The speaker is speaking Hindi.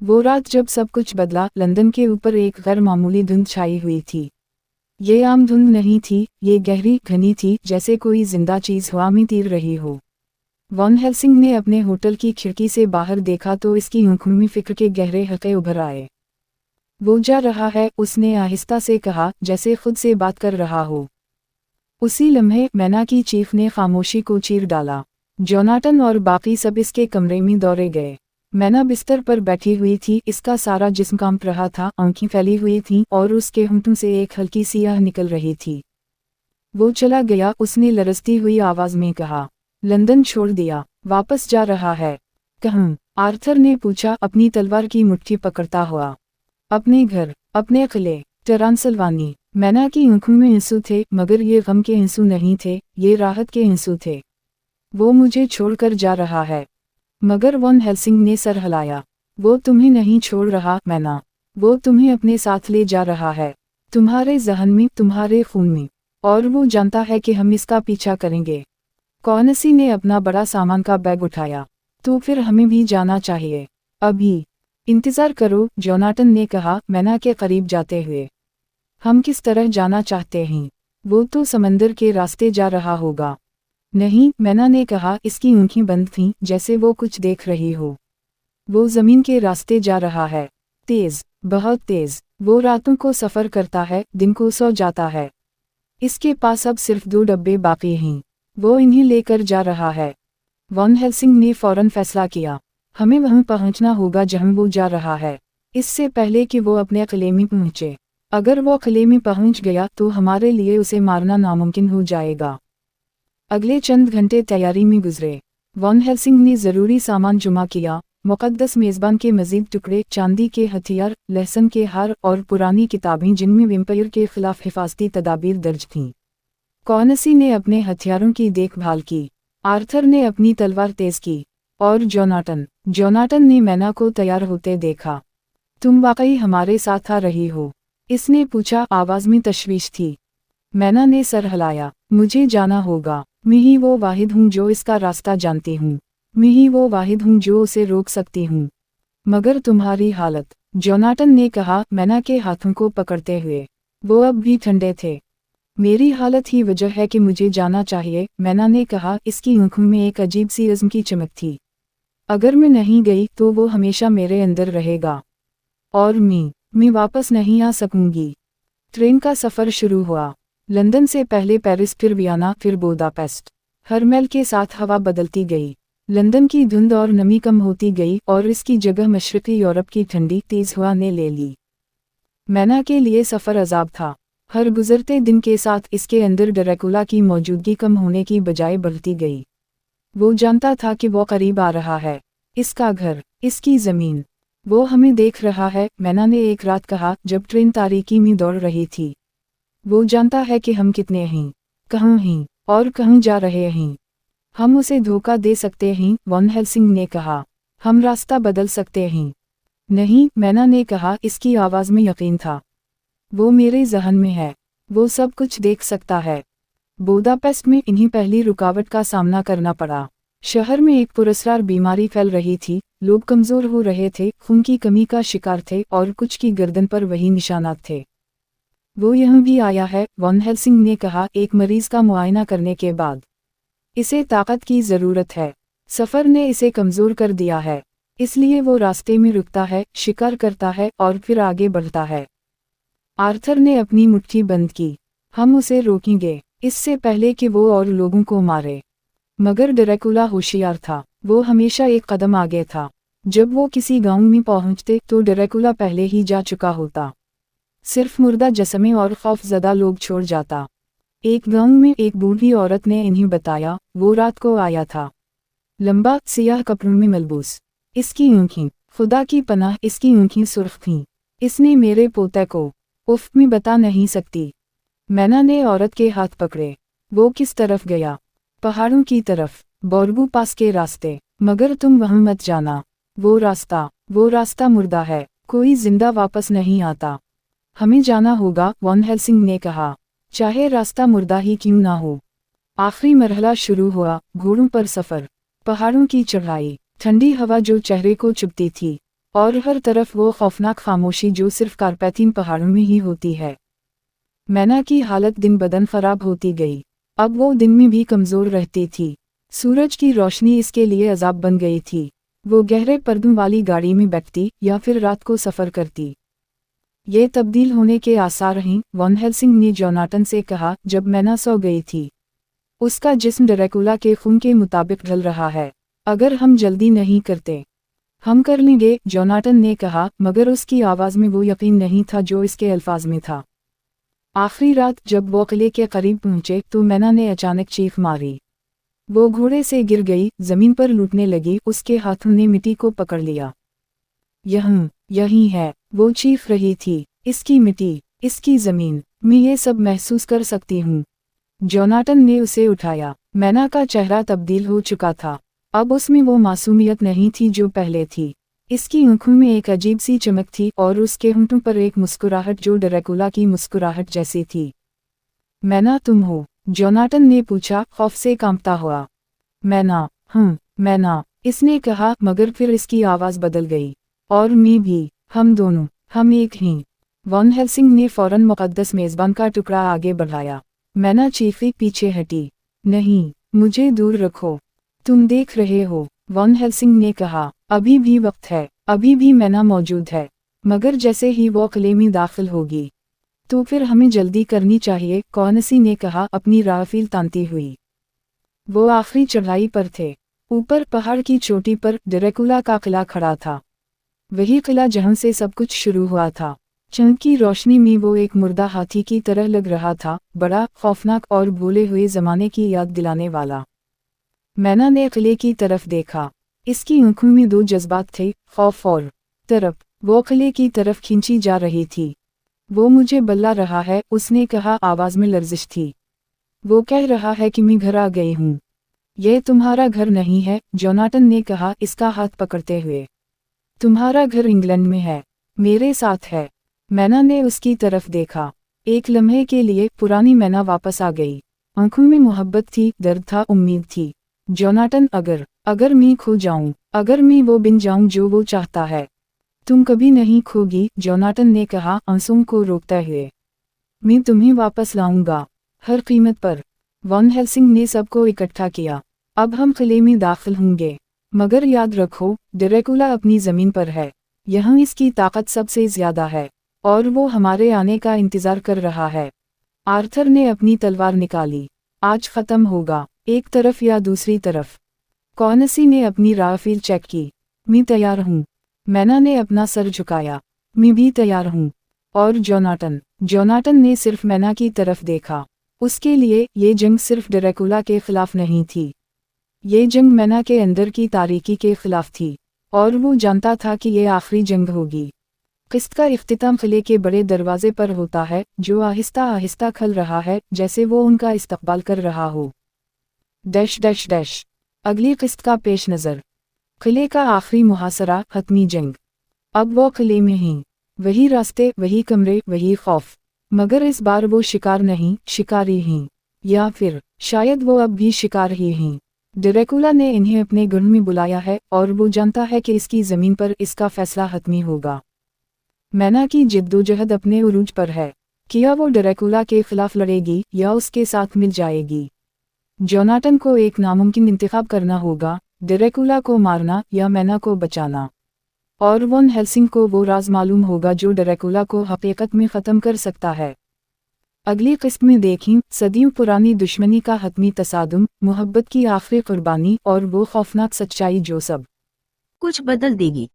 वो रात जब सब कुछ बदला, लंदन के ऊपर एक गैर मामूली धुंध छाई हुई थी। ये आम धुंध नहीं थी, ये गहरी घनी थी, जैसे कोई जिंदा चीज हवा में तीर रही हो। वॉन हेल्सिंग ने अपने होटल की खिड़की से बाहर देखा तो इसकी आंखों में फिक्र के गहरे हक़े उभर आए। वो जा रहा है, उसने आहिस्ता से कहा, जैसे खुद से बात कर रहा हो। उसी लम्हे मैना की चीफ ने खामोशी को चीर डाला। जोनाटन और बाकी सब इसके कमरे में दौड़े गए। मैना बिस्तर पर बैठी हुई थी, इसका सारा जिस्म कांप रहा था, आंखें फैली हुई थीं और उसके होंठों से एक हल्की सी आह निकल रही थी। वो चला गया, उसने लरजती हुई आवाज में कहा। लंदन छोड़ दिया, वापस जा रहा है। कहाँ? आर्थर ने पूछा, अपनी तलवार की मुट्ठी पकड़ता हुआ। अपने घर, अपने किले, ट्रांसिल्वानी। मैना की आंखों में आंसू थे, मगर ये गम के आंसू नहीं थे, ये राहत के आंसू थे। वो मुझे छोड़कर जा रहा है। मगर वॉन हेल्सिंग ने सर हिलाया। वो तुम्हें नहीं छोड़ रहा मैना, वो तुम्हें अपने साथ ले जा रहा है, तुम्हारे जहन में, तुम्हारे खून में। और वो जानता है कि हम इसका पीछा करेंगे। कॉनसी ने अपना बड़ा सामान का बैग उठाया। तो फिर हमें भी जाना चाहिए। अभी इंतज़ार करो, जोनाटन ने कहा, मैना के करीब जाते हुए। हम किस तरह जाना चाहते हैं? वो तो समंदर के रास्ते जा रहा होगा। नहीं, मैना ने कहा, इसकी आंखें बंद थीं, जैसे वो कुछ देख रही हो। वो जमीन के रास्ते जा रहा है। तेज, बहुत तेज। वो रातों को सफ़र करता है, दिन को सो जाता है। इसके पास अब सिर्फ 2 डब्बे बाकी हैं। वो इन्हें लेकर जा रहा है। वॉन हेल्सिंग ने फौरन फैसला किया। हमें वहां पहुंचना होगा जहां वो जा रहा है, इससे पहले कि वो अपने किले में पहुंचे। अगर वो किले में पहुंच गया तो हमारे लिए उसे मारना नामुमकिन हो जाएगा। अगले चंद घंटे तैयारी में गुजरे। वॉन हेल्सिंग ने ज़रूरी सामान जमा किया, मुक़द्दस मेज़बान के मज़ीद टुकड़े, चांदी के हथियार, लहसुन के हार और पुरानी किताबें जिनमें वेम्पायर के खिलाफ हिफाजती तदाबीर दर्ज थीं। कॉनसी ने अपने हथियारों की देखभाल की, आर्थर ने अपनी तलवार तेज की, और जोनाटन ने मैना को तैयार होते देखा। तुम वाकई हमारे साथ आ रही हो? इसने पूछा, आवाज़ में तशवीश थी। मैना ने सर हिलाया। मुझे जाना होगा। मैं ही वो वाहिद हूँ जो इसका रास्ता जानती हूँ। मैं ही वो वाहिद हूँ जो उसे रोक सकती हूँ। मगर तुम्हारी हालत, जोनाटन ने कहा, मैना के हाथों को पकड़ते हुए। वो अब भी ठंडे थे। मेरी हालत ही वजह है कि मुझे जाना चाहिए, मैना ने कहा, इसकी आंखों में एक अजीब सी इज़्म की चमक थी। अगर मैं नहीं गई तो वो हमेशा मेरे अंदर रहेगा। और मैं वापस नहीं आ सकूंगी। ट्रेन का सफ़र शुरू हुआ। लंदन से पहले पेरिस, फिर वियना, फिर बुदापेस्ट। हर मील के साथ हवा बदलती गई। लंदन की धुंध और नमी कम होती गई और इसकी जगह मशरक़ी यूरोप की ठंडी तेज़ हवा ने ले ली। मैना के लिए सफ़र अजाब था। हर गुजरते दिन के साथ इसके अंदर ड्रैकुला की मौजूदगी कम होने की बजाय बढ़ती गई। वो जानता था कि वो करीब आ रहा है। इसका घर, इसकी ज़मीन, वो हमें देख रहा है, मैना ने एक रात कहा जब ट्रेन तारीकी में दौड़ रही थी। वो जानता है कि हम कितने हैं, कहाँ हैं और कहाँ जा रहे हैं। हम उसे धोखा दे सकते हैं, वॉन हेल्सिंग ने कहा। हम रास्ता बदल सकते हैं। नहीं, मैना ने कहा, इसकी आवाज़ में यकीन था। वो मेरे जहन में है, वो सब कुछ देख सकता है। बुदापेस्ट में इन्हीं पहली रुकावट का सामना करना पड़ा। शहर में एक पुरस्कार बीमारी फैल रही थी, लोग कमज़ोर हो रहे थे, खून की कमी का शिकार थे और कुछ की गर्दन पर वही निशानात थे। वो यहाँ भी आया है, वॉन हेल्सिंग ने कहा, एक मरीज का मुआयना करने के बाद। इसे ताकत की ज़रूरत है। सफ़र ने इसे कमज़ोर कर दिया है, इसलिए वो रास्ते में रुकता है, शिकार करता है और फिर आगे बढ़ता है। आर्थर ने अपनी मुट्ठी बंद की। हम उसे रोकेंगे, इससे पहले कि वो और लोगों को मारे। मगर ड्रैकुला होशियार था, वो हमेशा एक कदम आगे था। जब वो किसी गांव में पहुंचते तो ड्रैकुला पहले ही जा चुका होता। सिर्फ मुर्दा जस्में और खौफजदा लोग छोड़ जाता। एक गांव में एक बूढ़ी औरत ने इन्हें बताया, वो रात को आया था। लंबा, सियाह कपड़ों में मलबूस। इसकी आँखें, खुदा की पनाह, इसकी आँखें सुर्ख थीं। इसने मेरे पोते को, उफ, मैं बता नहीं सकती। मैना ने औरत के हाथ पकड़े। वो किस तरफ गया? पहाड़ों की तरफ, बोर्गू पास के रास्ते। मगर तुम वहाँ मत जाना। वो रास्ता मुर्दा है, कोई जिंदा वापस नहीं आता। हमें जाना होगा, वॉन हेल्सिंग ने कहा, चाहे रास्ता मुर्दा ही क्यों ना हो। आखिरी मरहला शुरू हुआ, घोड़ों पर सफ़र, पहाड़ों की चढ़ाई, ठंडी हवा जो चेहरे को चुभती थी, और हर तरफ वो खौफनाक खामोशी जो सिर्फ कारपैथीन पहाड़ों में ही होती है। मैना की हालत दिन बदन खराब होती गई। अब वो दिन में भी कमज़ोर रहती थी। सूरज की रोशनी इसके लिए अजाब बन गई थी। वो गहरे पर्दों वाली गाड़ी में बैठती या फिर रात को सफ़र करती। ये तब्दील होने के आसार हैं, वॉन हेल्सिंग ने जोनाटन से कहा जब मैना सो गई थी। उसका जिस्म ड्रैकुला के खून के मुताबिक ढल रहा है। अगर हम जल्दी नहीं करते हम कर लेंगे, जोनाटन ने कहा, मगर उसकी आवाज़ में वो यकीन नहीं था जो इसके अल्फाज में था। आखिरी रात जब वो किले के करीब पहुंचे तो मैना ने अचानक चीख मारी। वो घोड़े से गिर गई, ज़मीन पर लूटने लगी, उसके हाथों ने मिट्टी को पकड़ लिया। यही है, वो चीख रही थी, इसकी मिट्टी, इसकी ज़मीन, मैं ये सब महसूस कर सकती हूँ। जोनाटन ने उसे उठाया। मैना का चेहरा तब्दील हो चुका था। अब उसमें वो मासूमियत नहीं थी जो पहले थी। इसकी आंखों में एक अजीब सी चमक थी और उसके होंठों पर एक मुस्कुराहट जो ड्रैकुला की मुस्कुराहट जैसी थी। मैना तुम हो? जोनाटन ने पूछा, खौफ से कांपता हुआ। मैना, मैना, इसने कहा, मगर फिर इसकी आवाज़ बदल गई। और मैं भी, हम दोनों, हम एक हैं। वॉन हेल्सिंग ने फौरन मुक़द्दस मेज़बान का टुकड़ा आगे बढ़ाया। मैना चीखी पीछे हटी। नहीं, मुझे दूर रखो। तुम देख रहे हो, वॉन हेल्सिंग ने कहा, अभी भी वक्त है, अभी भी मैना मौजूद है। मगर जैसे ही वो किले में दाखिल होगी तो फिर हमें जल्दी करनी चाहिए, कौनसी ने कहा अपनी राफिल तानती हुई। वो आखिरी चढ़ाई पर थे। ऊपर पहाड़ की चोटी पर ड्रैकुला का किला खड़ा था। वही किला जहां से सब कुछ शुरू हुआ था। चंद की रोशनी में वो एक मुर्दा हाथी की तरह लग रहा था, बड़ा, खौफनाक और भूले हुए ज़माने की याद दिलाने वाला। मैना ने किले की तरफ देखा। इसकी आंखों में दो जज्बात थे, खौफ और तरफ। वो किले की तरफ खींची जा रही थी। वो मुझे बल्ला रहा है, उसने कहा, आवाज़ में लर्जिश थी। वो कह रहा है कि मैं घर आ गई हूँ। यह तुम्हारा घर नहीं है, जोनाटन ने कहा इसका हाथ पकड़ते हुए। तुम्हारा घर इंग्लैंड में है, मेरे साथ है। मैना ने उसकी तरफ देखा। एक लम्हे के लिए पुरानी मैना वापस आ गई। आंखों में मोहब्बत थी, दर्द था, उम्मीद थी। जोनाटन, अगर मैं खो जाऊं, अगर मैं वो बिन जाऊं जो वो चाहता है। तुम कभी नहीं खोगी, जोनाटन ने कहा आंसुओं को रोकते हुए। मैं तुम्हें वापस लाऊंगा, हर कीमत पर। वॉन हेल्सिंग ने सबको इकट्ठा किया। अब हम किले में दाखिल होंगे, मगर याद रखो, ड्रैकुला अपनी ज़मीन पर है। यहाँ इसकी ताकत सबसे ज़्यादा है और वो हमारे आने का इंतज़ार कर रहा है। आर्थर ने अपनी तलवार निकाली। आज ख़त्म होगा, एक तरफ या दूसरी तरफ। कौनसी ने अपनी राफिल चेक की। मैं तैयार हूँ। मैना ने अपना सर झुकाया। मैं भी तैयार हूँ। और जोनाटन ने सिर्फ मैना की तरफ देखा। उसके लिए ये जंग सिर्फ ड्रैकुला के खिलाफ नहीं थी। ये जंग मैना के अंदर की तारीकी के खिलाफ थी और वो जानता था कि ये आखिरी जंग होगी। किस्त का इख्तिताम किले के बड़े दरवाजे पर होता है, जो आहिस्ता आहिस्ता खुल रहा है, जैसे वो उनका इस्तकबाल कर रहा हो। अगली किस्त का पेश नज़र। किले का आखिरी मुहासरा, हतमी जंग। अब वो किले में हैं। वही रास्ते, वही कमरे, वही खौफ। मगर इस बार वो शिकार नहीं, शिकारी हैं। या फिर शायद वो अब भी शिकार ही हैं। ड्रैकुला ने इन्हें अपने गढ़ में बुलाया है और वो जानता है कि इसकी ज़मीन पर इसका फैसला हतमी होगा। मैना की जिद्दोजहद अपने उरूज पर है। क्या वो ड्रैकुला के खिलाफ लड़ेगी या उसके साथ मिल जाएगी? जोनाटन को एक नामुमकिन इंतखाब करना होगा, ड्रैकुला को मारना या मैना को बचाना। और वॉन हेल्सिंग को वो राज मालूम होगा जो ड्रैकुला को हकीकत में ख़त्म कर सकता है। अगली किस्त में देखें, सदियों पुरानी दुश्मनी का हतमी तसादुम, मोहब्बत की आखिरी कुर्बानी और वो खौफनाक सच्चाई जो सब कुछ बदल देगी।